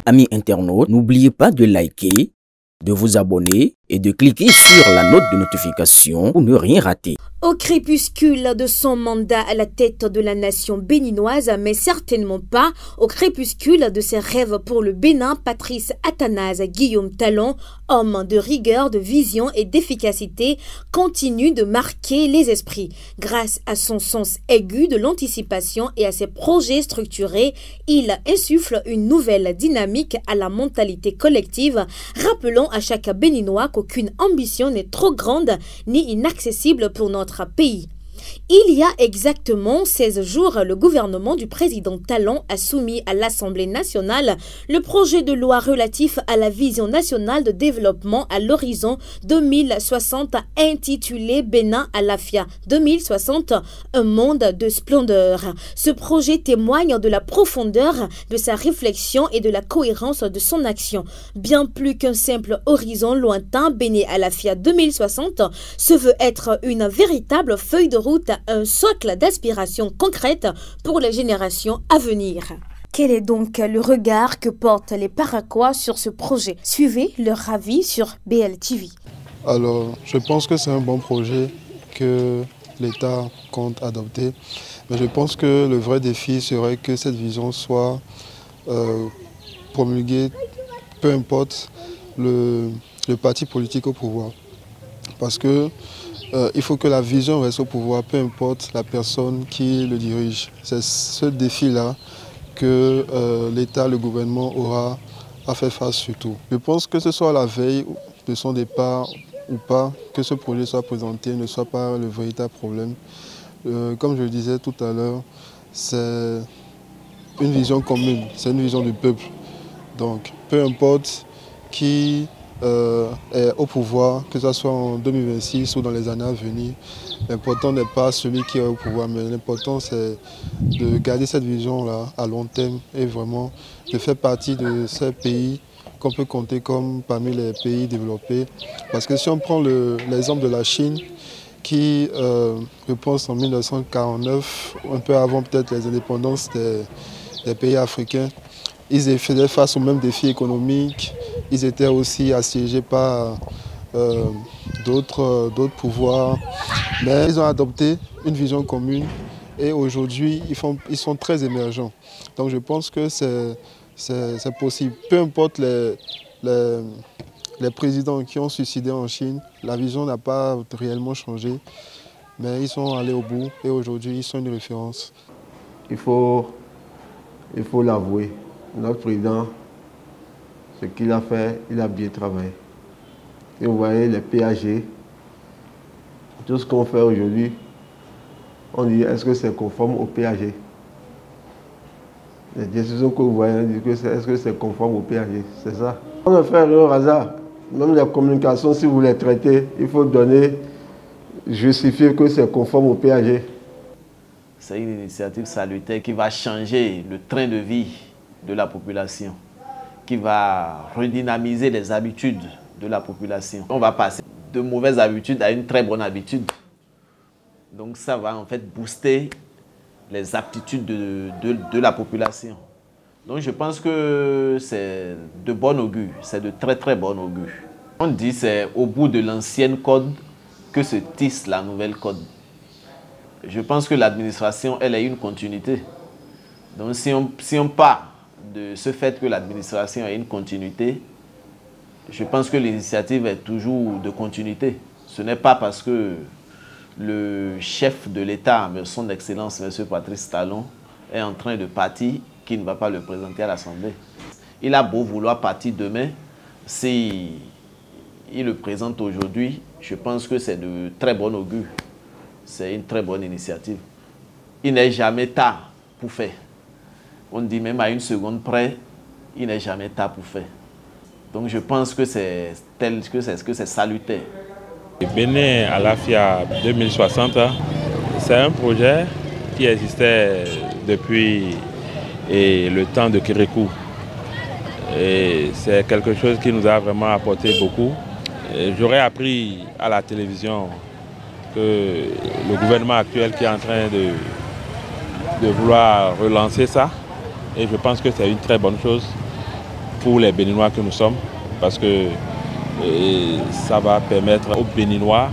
Amis internautes, n'oubliez pas de liker, de vous abonner et de cliquer sur la note de notification pour ne rien rater. Au crépuscule de son mandat à la tête de la nation béninoise, mais certainement pas au crépuscule de ses rêves pour le Bénin, Patrice Athanase Guillaume Talon, homme de rigueur, de vision et d'efficacité, continue de marquer les esprits. Grâce à son sens aigu de l'anticipation et à ses projets structurés, il insuffle une nouvelle dynamique à la mentalité collective, rappelant à chaque Béninois qu'aucune ambition n'est trop grande ni inaccessible pour notre pays. Il y a exactement 16 jours, le gouvernement du président Talon a soumis à l'Assemblée nationale le projet de loi relatif à la vision nationale de développement à l'horizon 2060 intitulé Bénin Alafia 2060, un monde de splendeur. Ce projet témoigne de la profondeur de sa réflexion et de la cohérence de son action. Bien plus qu'un simple horizon lointain, Bénin Alafia 2060 se veut être une véritable feuille de route, un socle d'aspiration concrète pour les générations à venir. Quel est donc le regard que portent les Paraquois sur ce projet? Suivez leur avis sur BLTV. Alors, je pense que c'est un bon projet que l'État compte adopter. Mais je pense que le vrai défi serait que cette vision soit promulguée, peu importe le parti politique au pouvoir. Parce que il faut que la vision reste au pouvoir, peu importe la personne qui le dirige. C'est ce défi-là que l'État, le gouvernement aura à faire face surtout. Je pense que ce soit la veille de son départ ou pas, que ce projet soit présenté ne soit pas le véritable problème. Comme je le disais tout à l'heure, c'est une vision commune, c'est une vision du peuple. Donc peu importe qui est au pouvoir, que ce soit en 2026 ou dans les années à venir, l'important n'est pas celui qui est au pouvoir, mais l'important c'est de garder cette vision-là à long terme et vraiment de faire partie de ces pays qu'on peut compter comme parmi les pays développés. Parce que si on prend l'exemple de la Chine, qui, je pense en 1949, un peu avant peut-être les indépendances des pays africains, ils faisaient face aux mêmes défis économiques, ils étaient aussi assiégés par d'autres pouvoirs, mais ils ont adopté une vision commune et aujourd'hui ils sont très émergents. Donc je pense que c'est possible, peu importe les présidents qui ont suicidé en Chine, la vision n'a pas réellement changé, mais ils sont allés au bout et aujourd'hui ils sont une référence. Il faut l'avouer. Notre président, ce qu'il a fait, il a bien travaillé. Et vous voyez les PAG, tout ce qu'on fait aujourd'hui, on dit est-ce que c'est conforme au PAG? Les décisions que vous voyez, on dit est-ce que c'est conforme au PAG? C'est ça. On ne fait rien au hasard. Même les communications, si vous les traitez, il faut justifier que c'est conforme au PAG. C'est une initiative salutaire qui va changer le train de vie de la population, qui va redynamiser les habitudes de la population. On va passer de mauvaises habitudes à une très bonne habitude. Donc ça va en fait booster les aptitudes de la population. Donc je pense que c'est de bon augure, c'est de très très bon augure. On dit c'est au bout de l'ancienne code que se tisse la nouvelle code. Je pense que l'administration, elle a une continuité. Donc si on part de ce fait que l'administration a une continuité, je pense que l'initiative est toujours de continuité. Ce n'est pas parce que le chef de l'État, son Excellence, M. Patrice Talon, est en train de partir qu'il ne va pas le présenter à l'Assemblée. Il a beau vouloir partir demain, si il le présente aujourd'hui, je pense que c'est de très bon augure. C'est une très bonne initiative. Il n'est jamais tard pour faire. On dit même à une seconde près, il n'est jamais tard pour faire. Donc je pense que c'est salutaire. Bénin Alafia 2060, c'est un projet qui existait depuis le temps de Kérékou. Et c'est quelque chose qui nous a vraiment apporté beaucoup. J'aurais appris à la télévision que le gouvernement actuel qui est en train de vouloir relancer ça, et je pense que c'est une très bonne chose. pour les Béninois que nous sommes, parce que ça va permettre aux Béninois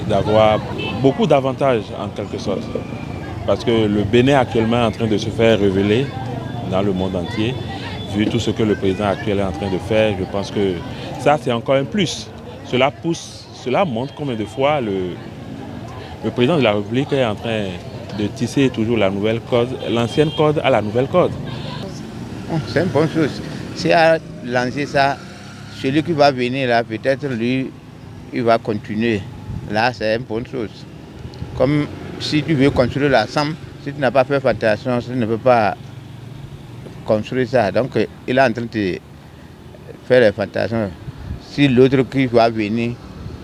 d'avoir beaucoup d'avantages en quelque sorte. Parce que le Bénin actuellement est en train de se faire révéler dans le monde entier. Vu tout ce que le président actuel est en train de faire, je pense que ça c'est encore un plus. Cela montre combien de fois le président de la République est en train de tisser toujours la nouvelle corde, l'ancienne corde à la nouvelle corde. C'est une bonne chose. Si à lancer ça, celui qui va venir là, peut-être lui, il va continuer. Là, c'est une bonne chose. Comme si tu veux construire la SAM, si tu n'as pas fait attention, tu ne peux pas construire ça. Donc, il est en train de faire les fantasions. Si l'autre qui va venir,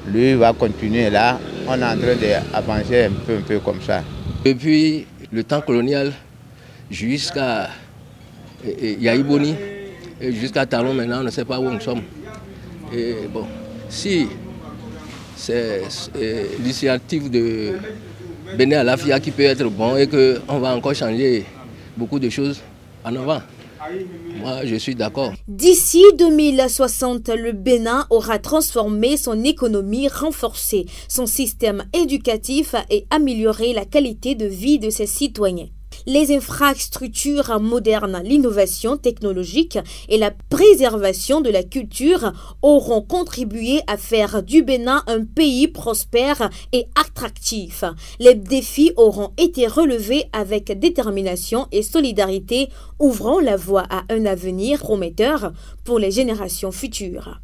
lui va continuer là, on est en train d'avancer un peu comme ça. Depuis le temps colonial jusqu'à Yaïboni et jusqu'à Talon, maintenant on ne sait pas où nous sommes. Et bon, si c'est l'initiative de Bénin Alafia qui peut être bon et qu'on va encore changer beaucoup de choses en avant, moi je suis d'accord. D'ici 2060, le Bénin aura transformé son économie, renforcé son système éducatif et amélioré la qualité de vie de ses citoyens. Les infrastructures modernes, l'innovation technologique et la préservation de la culture auront contribué à faire du Bénin un pays prospère et attractif. Les défis auront été relevés avec détermination et solidarité, ouvrant la voie à un avenir prometteur pour les générations futures.